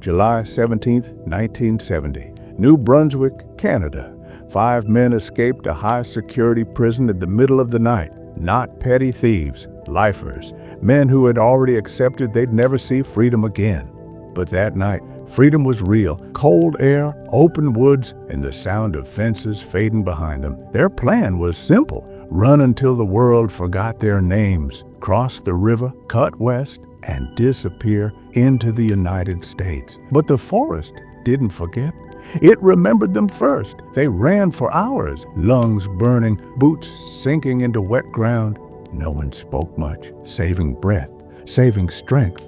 July 17, 1970, New Brunswick, Canada. 5 men escaped a high-security prison in the middle of the night. Not petty thieves, lifers, men who had already accepted they'd never see freedom again. But that night, freedom was real. Cold air, open woods, and the sound of fences fading behind them. Their plan was simple: run until the world forgot their names, cross the river, cut west, and disappear into the United States. But the forest didn't forget. It remembered them first. They ran for hours, lungs burning, boots sinking into wet ground. No one spoke much, saving breath, saving strength.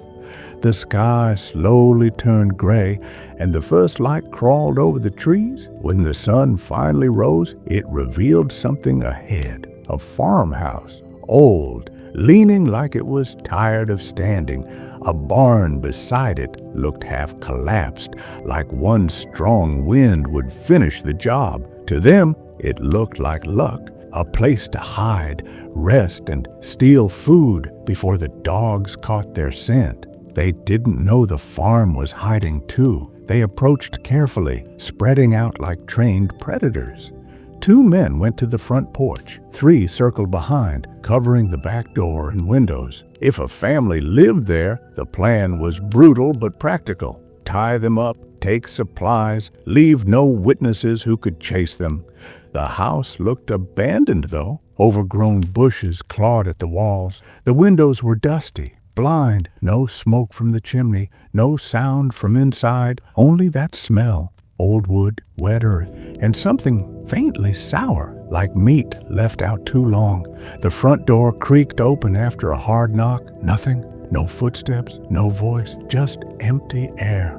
The sky slowly turned gray, and the first light crawled over the trees. When the sun finally rose, it revealed something ahead. A farmhouse, old, leaning like it was tired of standing. A barn beside it looked half collapsed, like one strong wind would finish the job. To them, it looked like luck, a place to hide, rest, and steal food before the dogs caught their scent. They didn't know the farm was hiding too. They approached carefully, spreading out like trained predators. 2 men went to the front porch. 3 circled behind, covering the back door and windows. If a family lived there, the plan was brutal but practical. Tie them up, take supplies, leave no witnesses who could chase them. The house looked abandoned, though. Overgrown bushes clawed at the walls. The windows were dusty, blind, no smoke from the chimney, no sound from inside, only that smell. Old wood, wet earth, and something faintly sour, like meat left out too long. The front door creaked open after a hard knock. Nothing, no footsteps, no voice, just empty air.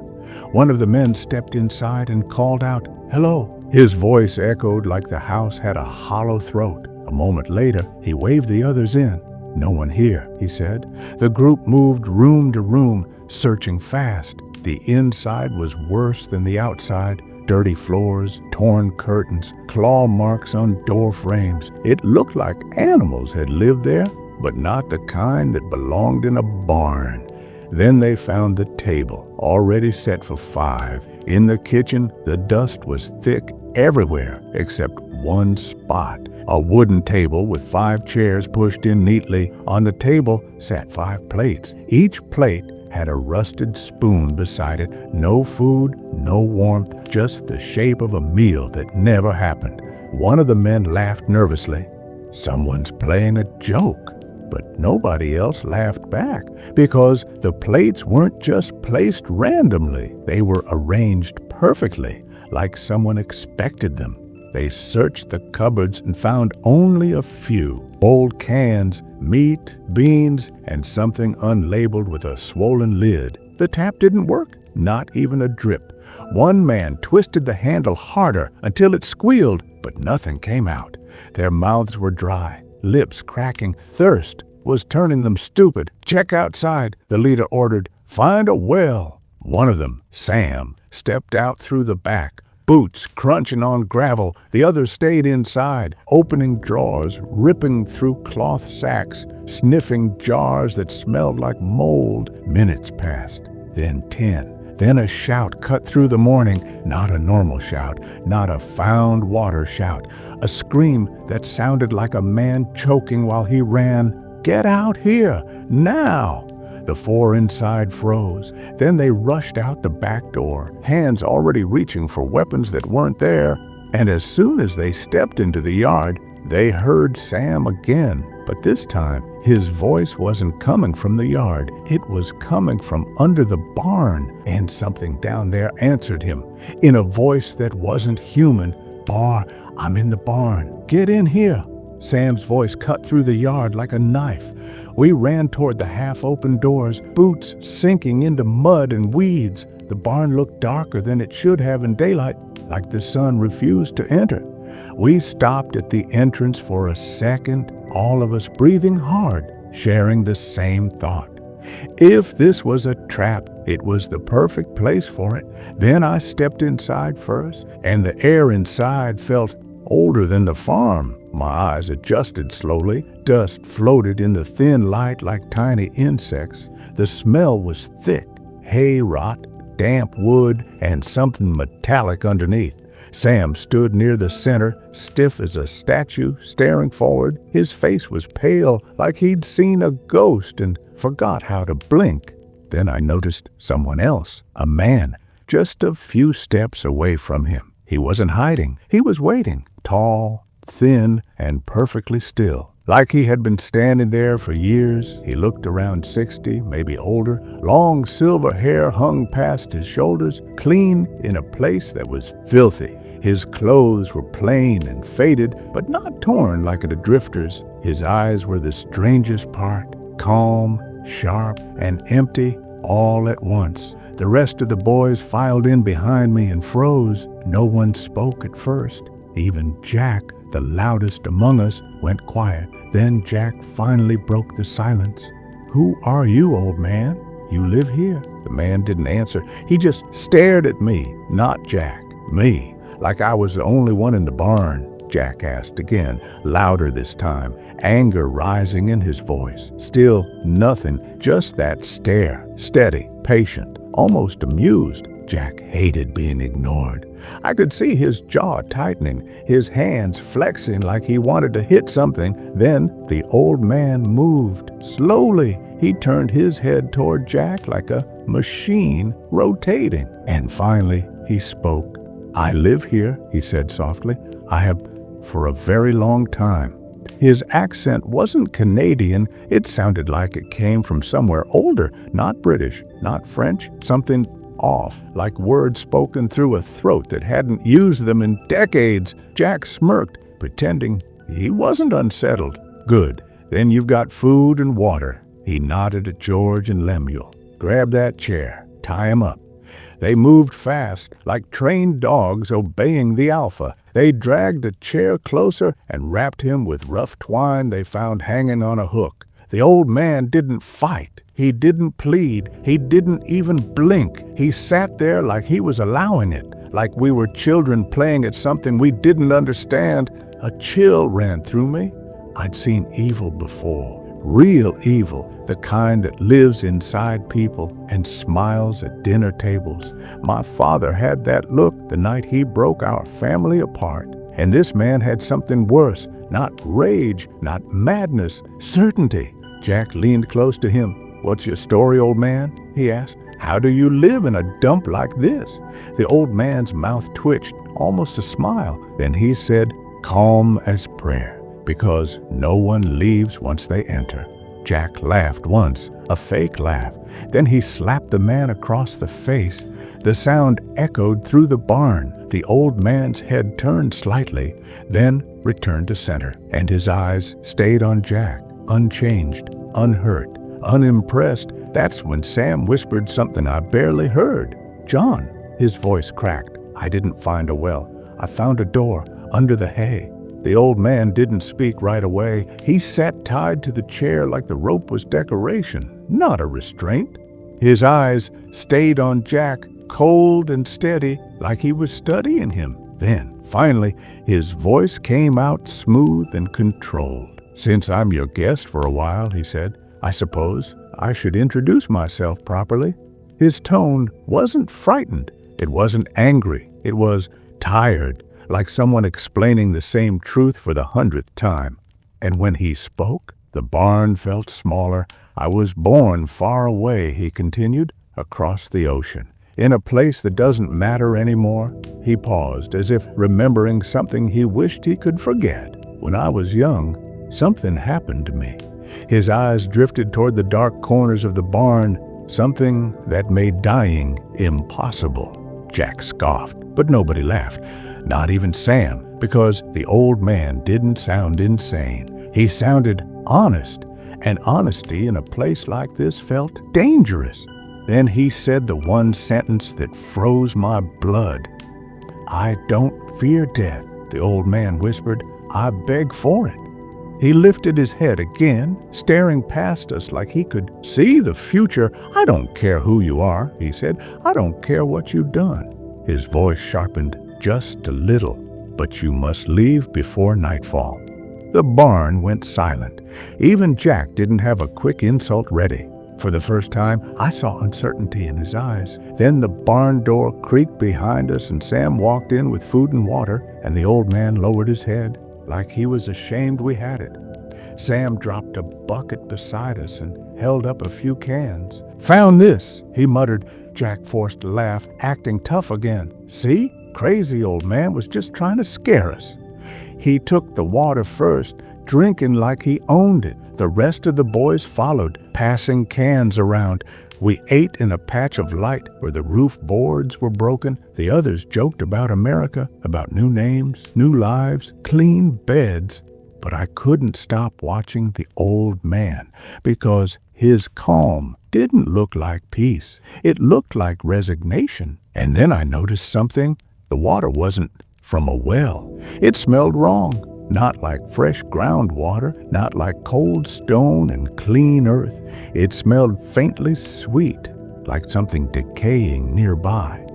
One of the men stepped inside and called out, "Hello." His voice echoed like the house had a hollow throat. A moment later, he waved the others in. "No one here," he said. The group moved room to room, searching fast. The inside was worse than the outside. Dirty floors, torn curtains, claw marks on door frames. It looked like animals had lived there, but not the kind that belonged in a barn. Then they found the table, already set for 5. In the kitchen, the dust was thick everywhere except one spot. A wooden table with 5 chairs pushed in neatly. On the table sat 5 plates. Each plate had a rusted spoon beside it. No food, no warmth, just the shape of a meal that never happened. One of the men laughed nervously. Someone's playing a joke. But nobody else laughed back, because the plates weren't just placed randomly. They were arranged perfectly, like someone expected them. They searched the cupboards and found only a few. Old cans, meat, beans, and something unlabeled with a swollen lid. The tap didn't work, not even a drip. One man twisted the handle harder until it squealed, but nothing came out. Their mouths were dry, lips cracking. Thirst was turning them stupid. "Check outside," the leader ordered. "Find a well." One of them, Sam, stepped out through the back, boots crunching on gravel. The others stayed inside, opening drawers, ripping through cloth sacks, sniffing jars that smelled like mold. Minutes passed, then 10. Then a shout cut through the morning. Not a normal shout, not a found water shout. A scream that sounded like a man choking while he ran. "Get out here, now!" The 4 inside froze. Then they rushed out the back door, hands already reaching for weapons that weren't there. And as soon as they stepped into the yard, they heard Sam again. But this time, his voice wasn't coming from the yard. It was coming from under the barn. And something down there answered him, in a voice that wasn't human. "Bar, I'm in the barn. Get in here." Sam's voice cut through the yard like a knife. We ran toward the half-open doors, boots sinking into mud and weeds. The barn looked darker than it should have in daylight, like the sun refused to enter. We stopped at the entrance for a second, all of us breathing hard, sharing the same thought. If this was a trap, it was the perfect place for it. Then I stepped inside first, and the air inside felt older than the farm. My eyes adjusted slowly. Dust floated in the thin light like tiny insects. The smell was thick, hay rot, damp wood and something metallic underneath. Sam stood near the center, stiff as a statue, staring forward. His face was pale, like he'd seen a ghost and forgot how to blink. Then I noticed someone else, a man, just a few steps away from him. He wasn't hiding. He was waiting, tall, thin, and perfectly still. Like he had been standing there for years. He looked around 60, maybe older. Long silver hair hung past his shoulders, clean in a place that was filthy. His clothes were plain and faded, but not torn like a drifter's. His eyes were the strangest part, calm, sharp, and empty all at once. The rest of the boys filed in behind me and froze. No one spoke at first. Even Jack, the loudest among us, went quiet. Then Jack finally broke the silence. "Who are you, old man? You live here?" The man didn't answer. He just stared at me, not Jack, me, like I was the only one in the barn. Jack asked again, louder this time, anger rising in his voice. Still nothing, just that stare, steady, patient, almost amused. Jack hated being ignored. I could see his jaw tightening, his hands flexing like he wanted to hit something. Then the old man moved. Slowly, he turned his head toward Jack like a machine rotating. And finally, he spoke. "I live here," he said softly. "I have for a very long time." His accent wasn't Canadian. It sounded like it came from somewhere older, not British, not French, something off, like words spoken through a throat that hadn't used them in decades. Jack smirked, pretending he wasn't unsettled. "Good. Then you've got food and water." He nodded at George and Lemuel. "Grab that chair. Tie him up." They moved fast, like trained dogs obeying the alpha. They dragged a chair closer and wrapped him with rough twine they found hanging on a hook. The old man didn't fight. He didn't plead. He didn't even blink. He sat there like he was allowing it, like we were children playing at something we didn't understand. A chill ran through me. I'd seen evil before. Real evil, the kind that lives inside people and smiles at dinner tables. My father had that look the night he broke our family apart. And this man had something worse, not rage, not madness, certainty. Jack leaned close to him. "What's your story, old man?" he asked. "How do you live in a dump like this?" The old man's mouth twitched, almost a smile. Then he said, calm as prayer, "Because no one leaves once they enter." Jack laughed once, a fake laugh. Then he slapped the man across the face. The sound echoed through the barn. The old man's head turned slightly, then returned to center, and his eyes stayed on Jack, unchanged, unhurt, unimpressed. That's when Sam whispered something I barely heard. "John," his voice cracked. "I didn't find a well. I found a door under the hay." The old man didn't speak right away. He sat tied to the chair like the rope was decoration, not a restraint. His eyes stayed on Jack, cold and steady, like he was studying him. Then, finally, his voice came out smooth and controlled. "Since I'm your guest for a while," he said, "I suppose I should introduce myself properly." His tone wasn't frightened. It wasn't angry. It was tired, like someone explaining the same truth for the 100th time. And when he spoke, the barn felt smaller. "I was born far away," he continued, "across the ocean, in a place that doesn't matter anymore." He paused, as if remembering something he wished he could forget. "When I was young, something happened to me." His eyes drifted toward the dark corners of the barn, something that made dying impossible. Jack scoffed, but nobody laughed, not even Sam, because the old man didn't sound insane. He sounded honest, and honesty in a place like this felt dangerous. Then he said the one sentence that froze my blood. "I don't fear death," the old man whispered. "I beg for it." He lifted his head again, staring past us like he could see the future. "I don't care who you are," he said. "I don't care what you've done." His voice sharpened just a little. "But you must leave before nightfall." The barn went silent. Even Jack didn't have a quick insult ready. For the first time, I saw uncertainty in his eyes. Then the barn door creaked behind us and Sam walked in with food and water, and the old man lowered his head like he was ashamed we had it. Sam dropped a bucket beside us and held up a few cans. "Found this," he muttered. Jack forced a laugh, acting tough again. "See? Crazy old man was just trying to scare us." He took the water first, drinking like he owned it. The rest of the boys followed, passing cans around. We ate in a patch of light where the roof boards were broken. The others joked about America, about new names, new lives, clean beds. But I couldn't stop watching the old man because his calm didn't look like peace. It looked like resignation. And then I noticed something. The water wasn't from a well. It smelled wrong. Not like fresh groundwater, not like cold stone and clean earth. It smelled faintly sweet, like something decaying nearby.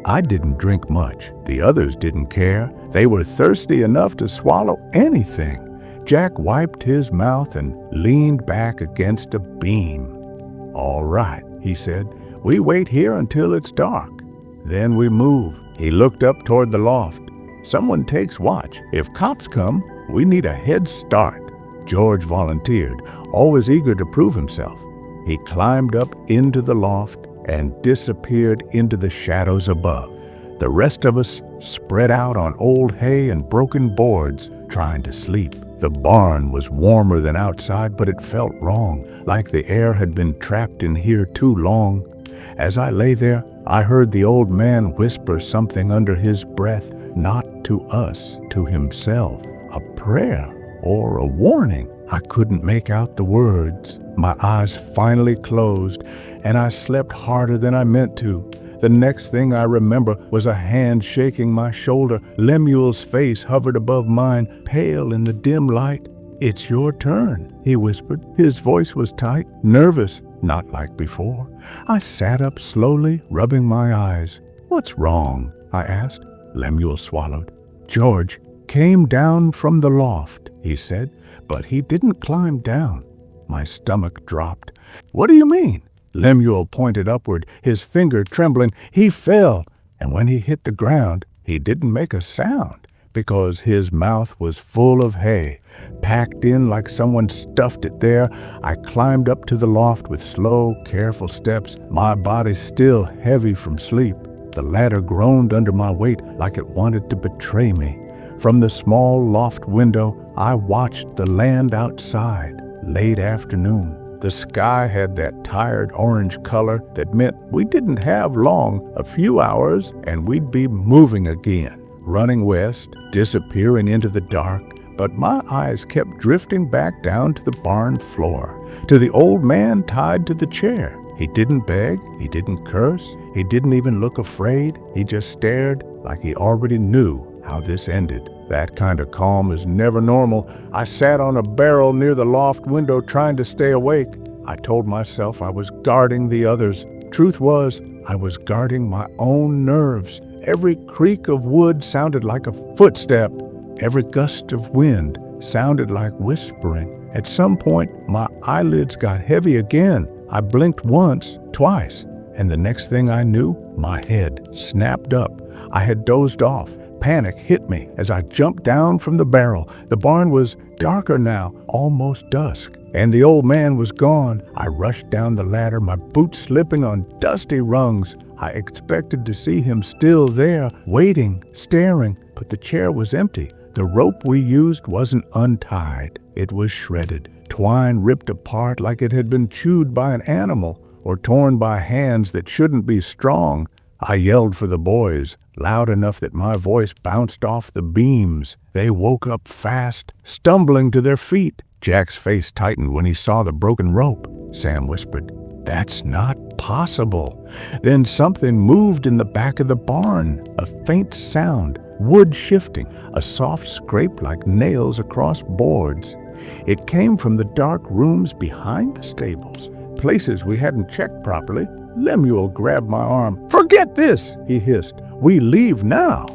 I didn't drink much. The others didn't care. They were thirsty enough to swallow anything. Jack wiped his mouth and leaned back against a beam. "All right," he said. "We wait here until it's dark. Then we move." He looked up toward the loft. "Someone takes watch. If cops come, we need a head start." George volunteered, always eager to prove himself. He climbed up into the loft and disappeared into the shadows above. The rest of us spread out on old hay and broken boards, trying to sleep. The barn was warmer than outside, but it felt wrong, like the air had been trapped in here too long. As I lay there, I heard the old man whisper something under his breath, not to us, to himself. A prayer or a warning. I couldn't make out the words. My eyes finally closed, and I slept harder than I meant to. The next thing I remember was a hand shaking my shoulder. Lemuel's face hovered above mine, pale in the dim light. "It's your turn," he whispered. His voice was tight, nervous, not like before. I sat up slowly, rubbing my eyes. "What's wrong?" I asked. Lemuel swallowed. "George came down from the loft," he said, "but he didn't climb down." My stomach dropped. "What do you mean?" Lemuel pointed upward, his finger trembling. "He fell, and when he hit the ground, he didn't make a sound because his mouth was full of hay, packed in like someone stuffed it there." I climbed up to the loft with slow, careful steps, my body still heavy from sleep. The ladder groaned under my weight like it wanted to betray me. From the small loft window, I watched the land outside. Late afternoon. The sky had that tired orange color that meant we didn't have long, a few hours, and we'd be moving again, running west, disappearing into the dark. But my eyes kept drifting back down to the barn floor, to the old man tied to the chair. He didn't beg, he didn't curse, he didn't even look afraid. He just stared like he already knew how this ended. That kind of calm is never normal. I sat on a barrel near the loft window trying to stay awake. I told myself I was guarding the others. Truth was, I was guarding my own nerves. Every creak of wood sounded like a footstep. Every gust of wind sounded like whispering. At some point, my eyelids got heavy again. I blinked once, twice, and the next thing I knew, my head snapped up. I had dozed off. Panic hit me as I jumped down from the barrel. The barn was darker now, almost dusk, and the old man was gone. I rushed down the ladder, my boots slipping on dusty rungs. I expected to see him still there, waiting, staring, but the chair was empty. The rope we used wasn't untied. It was shredded, twine ripped apart like it had been chewed by an animal or torn by hands that shouldn't be strong. I yelled for the boys, loud enough that my voice bounced off the beams. They woke up fast, stumbling to their feet. Jack's face tightened when he saw the broken rope. Sam whispered, "That's not possible." Then something moved in the back of the barn, a faint sound, wood shifting, a soft scrape like nails across boards. It came from the dark rooms behind the stables, places we hadn't checked properly. Lemuel grabbed my arm. "Forget this," he hissed. "We leave now."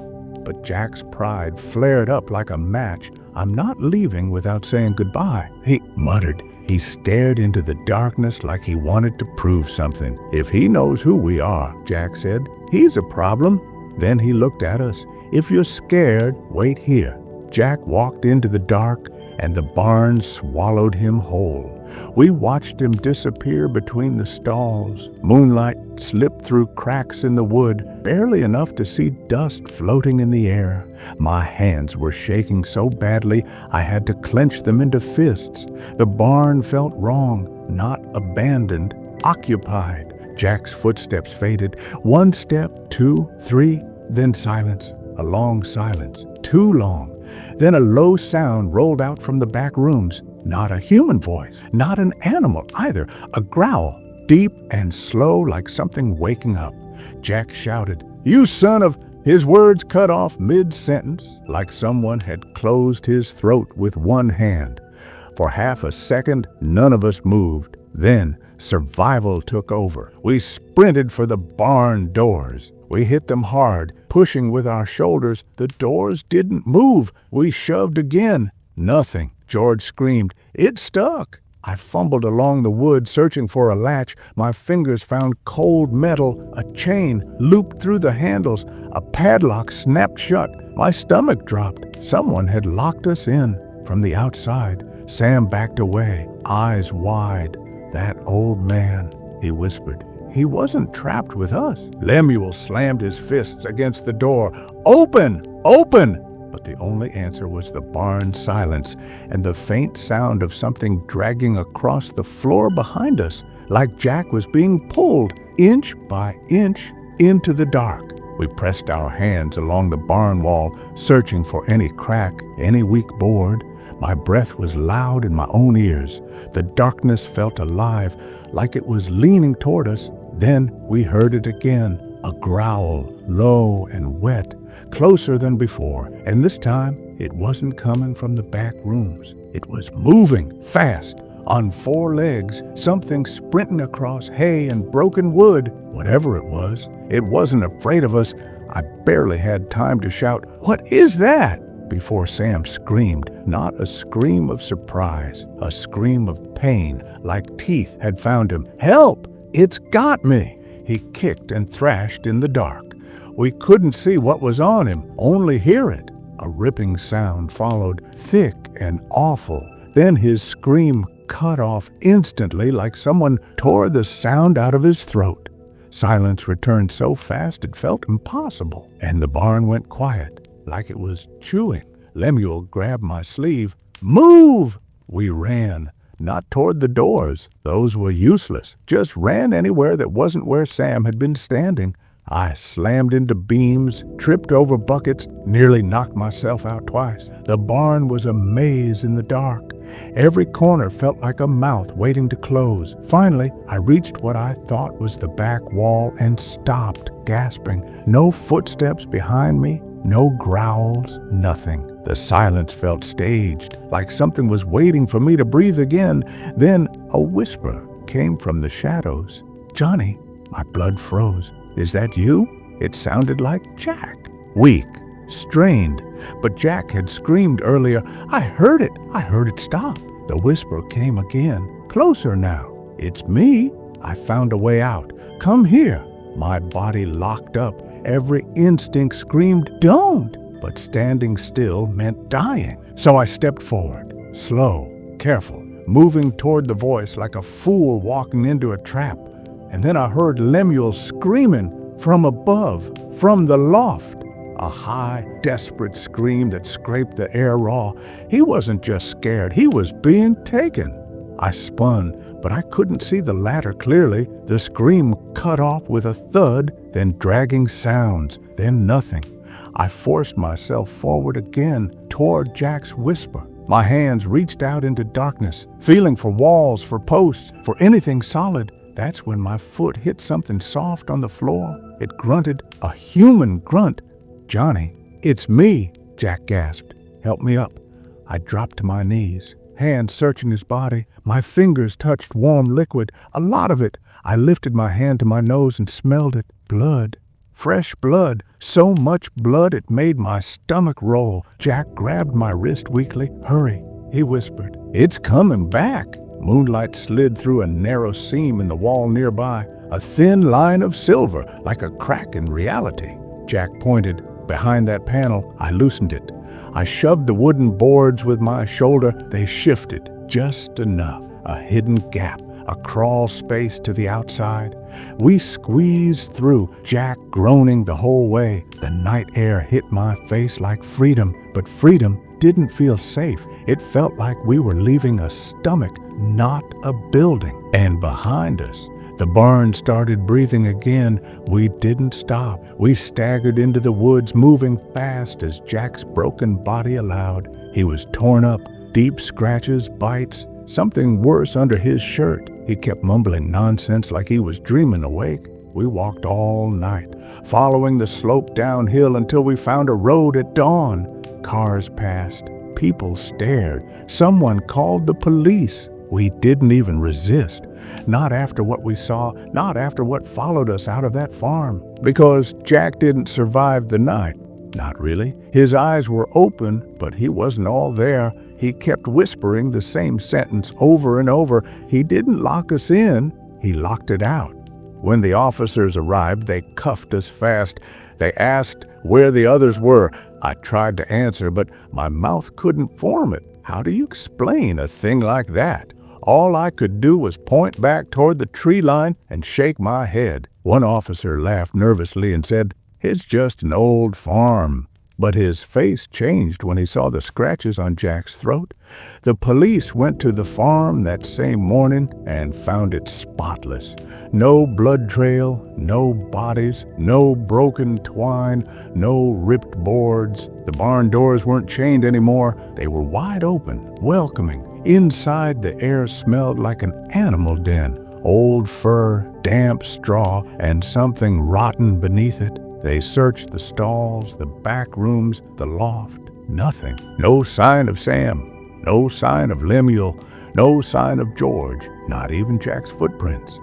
But Jack's pride flared up like a match. "I'm not leaving without saying goodbye," he muttered. He stared into the darkness like he wanted to prove something. "If he knows who we are," Jack said, "he's a problem." Then he looked at us. "If you're scared, wait here." Jack walked into the dark, and the barn swallowed him whole. We watched him disappear between the stalls. Moonlight slipped through cracks in the wood, barely enough to see dust floating in the air. My hands were shaking so badly I had to clench them into fists. The barn felt wrong, not abandoned, occupied. Jack's footsteps faded. One step, two, three, then silence. A long silence, too long. Then a low sound rolled out from the back rooms. Not a human voice, not an animal either. A growl, deep and slow like something waking up. Jack shouted, "You son of—" His words cut off mid-sentence, like someone had closed his throat with one hand. For half a second, none of us moved. Then survival took over. We sprinted for the barn doors. We hit them hard, pushing with our shoulders. The doors didn't move. We shoved again. Nothing. George screamed, "It stuck!" I fumbled along the wood, searching for a latch. My fingers found cold metal, a chain looped through the handles. A padlock snapped shut. My stomach dropped. Someone had locked us in. From the outside, Sam backed away, eyes wide. "That old man," he whispered. "He wasn't trapped with us." Lemuel slammed his fists against the door. "Open! Open!" But the only answer was the barn silence and the faint sound of something dragging across the floor behind us, like Jack was being pulled inch by inch into the dark. We pressed our hands along the barn wall, searching for any crack, any weak board. My breath was loud in my own ears. The darkness felt alive, like it was leaning toward us. Then we heard it again, a growl, low and wet, closer than before, and this time it wasn't coming from the back rooms. It was moving fast, on four legs, something sprinting across hay and broken wood. Whatever it was, it wasn't afraid of us. I barely had time to shout, "What is that?" before Sam screamed, not a scream of surprise, a scream of pain, like teeth had found him. "Help! It's got me!" He kicked and thrashed in the dark. We couldn't see what was on him, only hear it. A ripping sound followed, thick and awful. Then his scream cut off instantly, like someone tore the sound out of his throat. Silence returned so fast it felt impossible, and the barn went quiet, like it was chewing. Lemuel grabbed my sleeve. "Move!" We ran. Not toward the doors. Those were useless. Just ran anywhere that wasn't where Sam had been standing. I slammed into beams, tripped over buckets, nearly knocked myself out twice. The barn was a maze in the dark. Every corner felt like a mouth waiting to close. Finally, I reached what I thought was the back wall and stopped, gasping. No footsteps behind me, no growls, nothing. The silence felt staged, like something was waiting for me to breathe again. Then a whisper came from the shadows. "Johnny." My blood froze. "Is that you?" It sounded like Jack. Weak, strained. But Jack had screamed earlier. I heard it stop. The whisper came again, closer now. "It's me." I found a way out. "Come here." My body locked up. Every instinct screamed, "Don't!" But standing still meant dying. So I stepped forward, slow, careful, moving toward the voice like a fool walking into a trap. And then I heard Lemuel screaming from above, from the loft. A high, desperate scream that scraped the air raw. He wasn't just scared, he was being taken. I spun, but I couldn't see the ladder clearly. The scream cut off with a thud, then dragging sounds, then nothing. I forced myself forward again, toward Jack's whisper. My hands reached out into darkness, feeling for walls, for posts, for anything solid. That's when my foot hit something soft on the floor. It grunted, a human grunt. "Johnny." "It's me," Jack gasped. "Help me up." I dropped to my knees, hands searching his body. My fingers touched warm liquid, a lot of it. I lifted my hand to my nose and smelled it. Blood. Fresh blood. So much blood it made my stomach roll. Jack grabbed my wrist weakly. "Hurry," he whispered. "It's coming back." Moonlight slid through a narrow seam in the wall nearby, a thin line of silver, like a crack in reality. Jack pointed. Behind that panel, I loosened it. I shoved the wooden boards with my shoulder. They shifted just enough, a hidden gap, a crawl space to the outside. We squeezed through, Jack groaning the whole way. The night air hit my face like freedom, but freedom didn't feel safe. It felt like we were leaving a stomach, not a building. And behind us, the barn started breathing again. We didn't stop. We staggered into the woods, moving fast as Jack's broken body allowed. He was torn up, deep scratches, bites, something worse under his shirt. He kept mumbling nonsense like he was dreaming awake. We walked all night, following the slope downhill until we found a road at dawn. Cars passed. People stared. Someone called the police. We didn't even resist. Not after what we saw, not after what followed us out of that farm. Because Jack didn't survive the night. Not really. His eyes were open, but he wasn't all there. He kept whispering the same sentence over and over. He didn't lock us in, he locked it out. When the officers arrived, they cuffed us fast. They asked where the others were. I tried to answer, but my mouth couldn't form it. How do you explain a thing like that? All I could do was point back toward the tree line and shake my head. One officer laughed nervously and said, "It's just an old farm." But his face changed when he saw the scratches on Jack's throat. The police went to the farm that same morning and found it spotless. No blood trail, no bodies, no broken twine, no ripped boards. The barn doors weren't chained anymore. They were wide open, welcoming. Inside, the air smelled like an animal den. Old fur, damp straw, and something rotten beneath it. They searched the stalls, the back rooms, the loft. Nothing. No sign of Sam. No sign of Lemuel. No sign of George. Not even Jack's footprints.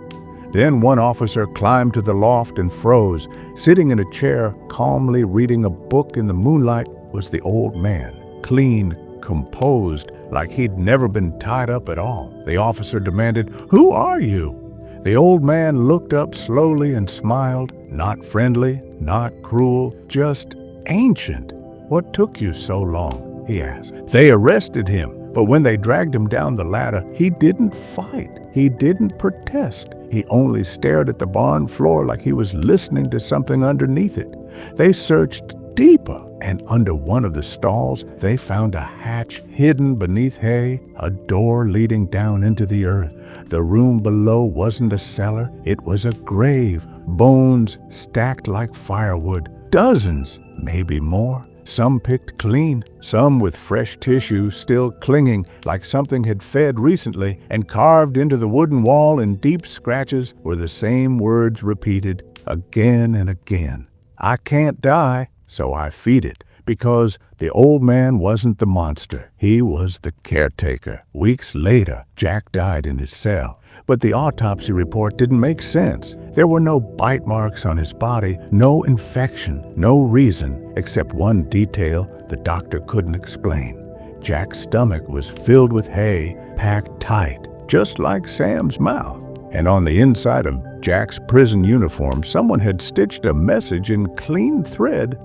Then one officer climbed to the loft and froze. Sitting in a chair, calmly reading a book in the moonlight, was the old man. Clean, composed, like he'd never been tied up at all. The officer demanded, "Who are you?" The old man looked up slowly and smiled. Not friendly, not cruel, just ancient. "What took you so long?" he asked. They arrested him, but when they dragged him down the ladder, he didn't fight. He didn't protest. He only stared at the barn floor like he was listening to something underneath it. They searched deeper, and under one of the stalls, they found a hatch hidden beneath hay, a door leading down into the earth. The room below wasn't a cellar, it was a grave. Bones stacked like firewood. Dozens, maybe more. Some picked clean, some with fresh tissue still clinging like something had fed recently, and carved into the wooden wall in deep scratches were the same words repeated again and again. "I can't die, so I feed it." Because the old man wasn't the monster. He was the caretaker. Weeks later, Jack died in his cell. But the autopsy report didn't make sense. There were no bite marks on his body, no infection, no reason, except one detail the doctor couldn't explain. Jack's stomach was filled with hay, packed tight, just like Sam's mouth. And on the inside of Jack's prison uniform, someone had stitched a message in clean thread.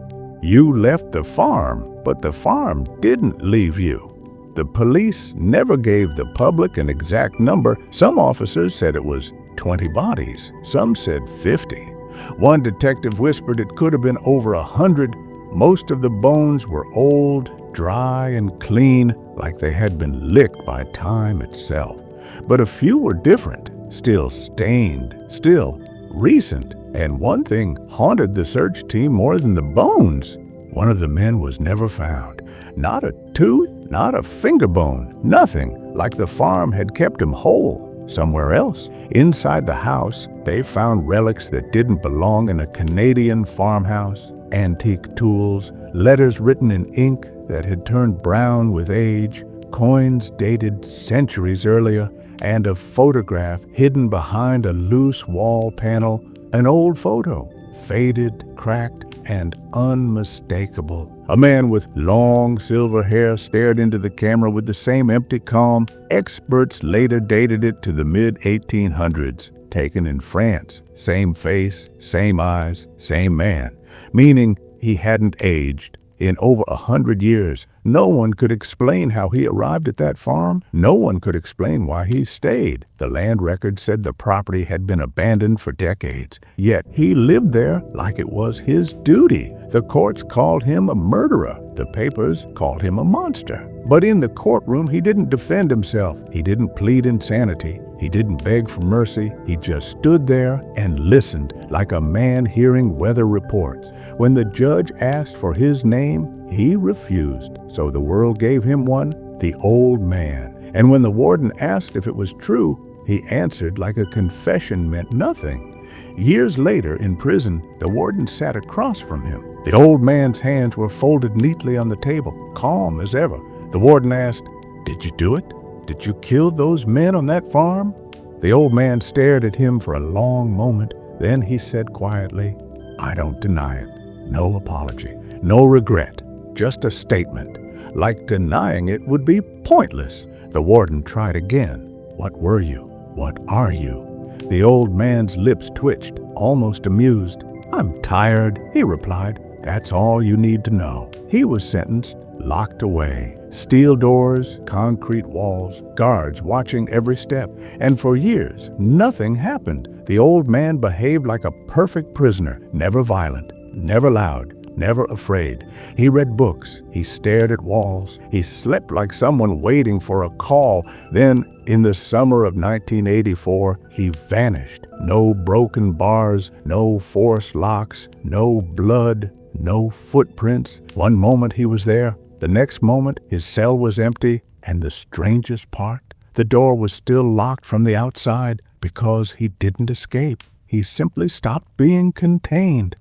"You left the farm, but the farm didn't leave you." The police never gave the public an exact number. Some officers said it was 20 bodies. Some said 50. One detective whispered it could have been over 100. Most of the bones were old, dry, and clean, like they had been licked by time itself. But a few were different, still stained, still recent. And one thing haunted the search team more than the bones. One of the men was never found. Not a tooth, not a finger bone, nothing, like the farm had kept him whole. Somewhere else, inside the house, they found relics that didn't belong in a Canadian farmhouse. Antique tools, letters written in ink that had turned brown with age, coins dated centuries earlier, and a photograph hidden behind a loose wall panel. An old photo, faded, cracked, and unmistakable. A man with long silver hair stared into the camera with the same empty calm. Experts later dated it to the mid-1800s, taken in France. Same face, same eyes, same man, meaning he hadn't aged. In over 100 years, no one could explain how he arrived at that farm. No one could explain why he stayed. The land record said the property had been abandoned for decades, yet he lived there like it was his duty. The courts called him a murderer. The papers called him a monster. But in the courtroom, he didn't defend himself. He didn't plead insanity. He didn't beg for mercy. He just stood there and listened like a man hearing weather reports. When the judge asked for his name, he refused. So the world gave him one, the Old Man. And when the warden asked if it was true, he answered like a confession meant nothing. Years later, in prison, the warden sat across from him. The old man's hands were folded neatly on the table, calm as ever. The warden asked, "Did you do it? Did you kill those men on that farm?" The old man stared at him for a long moment. Then he said quietly, "I don't deny it. No apology, no regret, just a statement. Like denying it would be pointless." The warden tried again. "What were you? What are you?" The old man's lips twitched, almost amused. "I'm tired," he replied. "That's all you need to know." He was sentenced, locked away. Steel doors, concrete walls, guards watching every step. And for years, nothing happened. The old man behaved like a perfect prisoner, never violent, never loud, never afraid. He read books. He stared at walls. He slept like someone waiting for a call. Then, in the summer of 1984, he vanished. No broken bars, no forced locks, no blood, no footprints. One moment he was there. The next moment, his cell was empty. And the strangest part, the door was still locked from the outside because he didn't escape. He simply stopped being contained.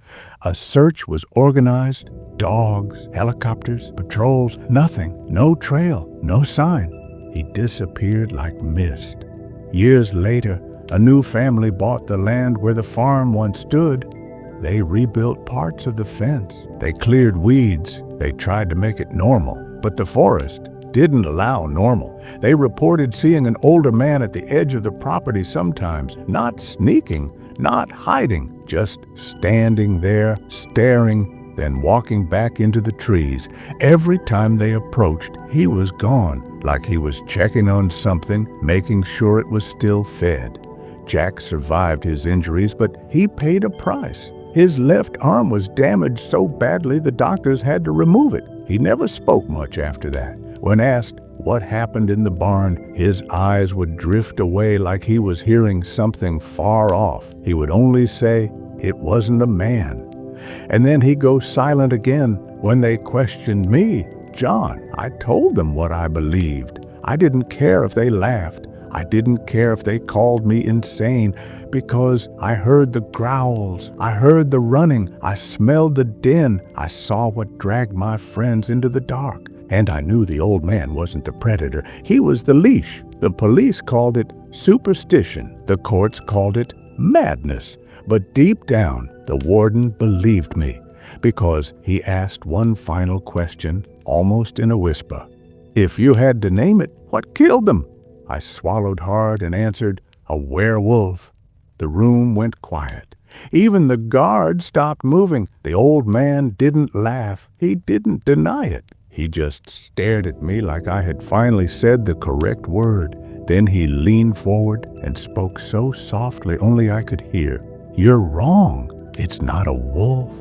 A search was organized. Dogs, helicopters, patrols, nothing. No trail, no sign. He disappeared like mist. Years later, a new family bought the land where the farm once stood. They rebuilt parts of the fence. They cleared weeds. They tried to make it normal. But the forest didn't allow normal. They reported seeing an older man at the edge of the property sometimes, not sneaking, not hiding, just standing there, staring, then walking back into the trees. Every time they approached, he was gone, like he was checking on something, making sure it was still fed. Jack survived his injuries, but he paid a price. His left arm was damaged so badly the doctors had to remove it. He never spoke much after that. When asked what happened in the barn, his eyes would drift away like he was hearing something far off. He would only say, "It wasn't a man." And then he'd go silent again when they questioned me. "John, I told them what I believed. I didn't care if they laughed. I didn't care if they called me insane, because I heard the growls, I heard the running, I smelled the din, I saw what dragged my friends into the dark. And I knew the old man wasn't the predator. He was the leash. The police called it superstition. The courts called it madness. But deep down, the warden believed me, because he asked one final question, almost in a whisper. "If you had to name it, what killed them?" I swallowed hard and answered, "A werewolf." The room went quiet. Even the guard stopped moving. The old man didn't laugh. He didn't deny it. He just stared at me like I had finally said the correct word. Then he leaned forward and spoke so softly only I could hear. "You're wrong. It's not a wolf."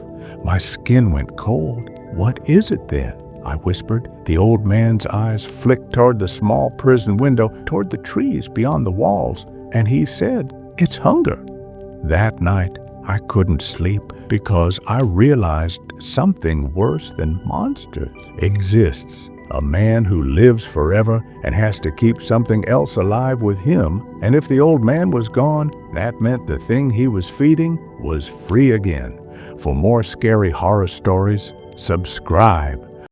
My skin went cold. "What is it then?" I whispered. The old man's eyes flicked toward the small prison window, toward the trees beyond the walls, and he said, "It's hunger." That night, I couldn't sleep because I realized something worse than monsters exists. A man who lives forever and has to keep something else alive with him. And if the old man was gone, that meant the thing he was feeding was free again. For more scary horror stories, subscribe.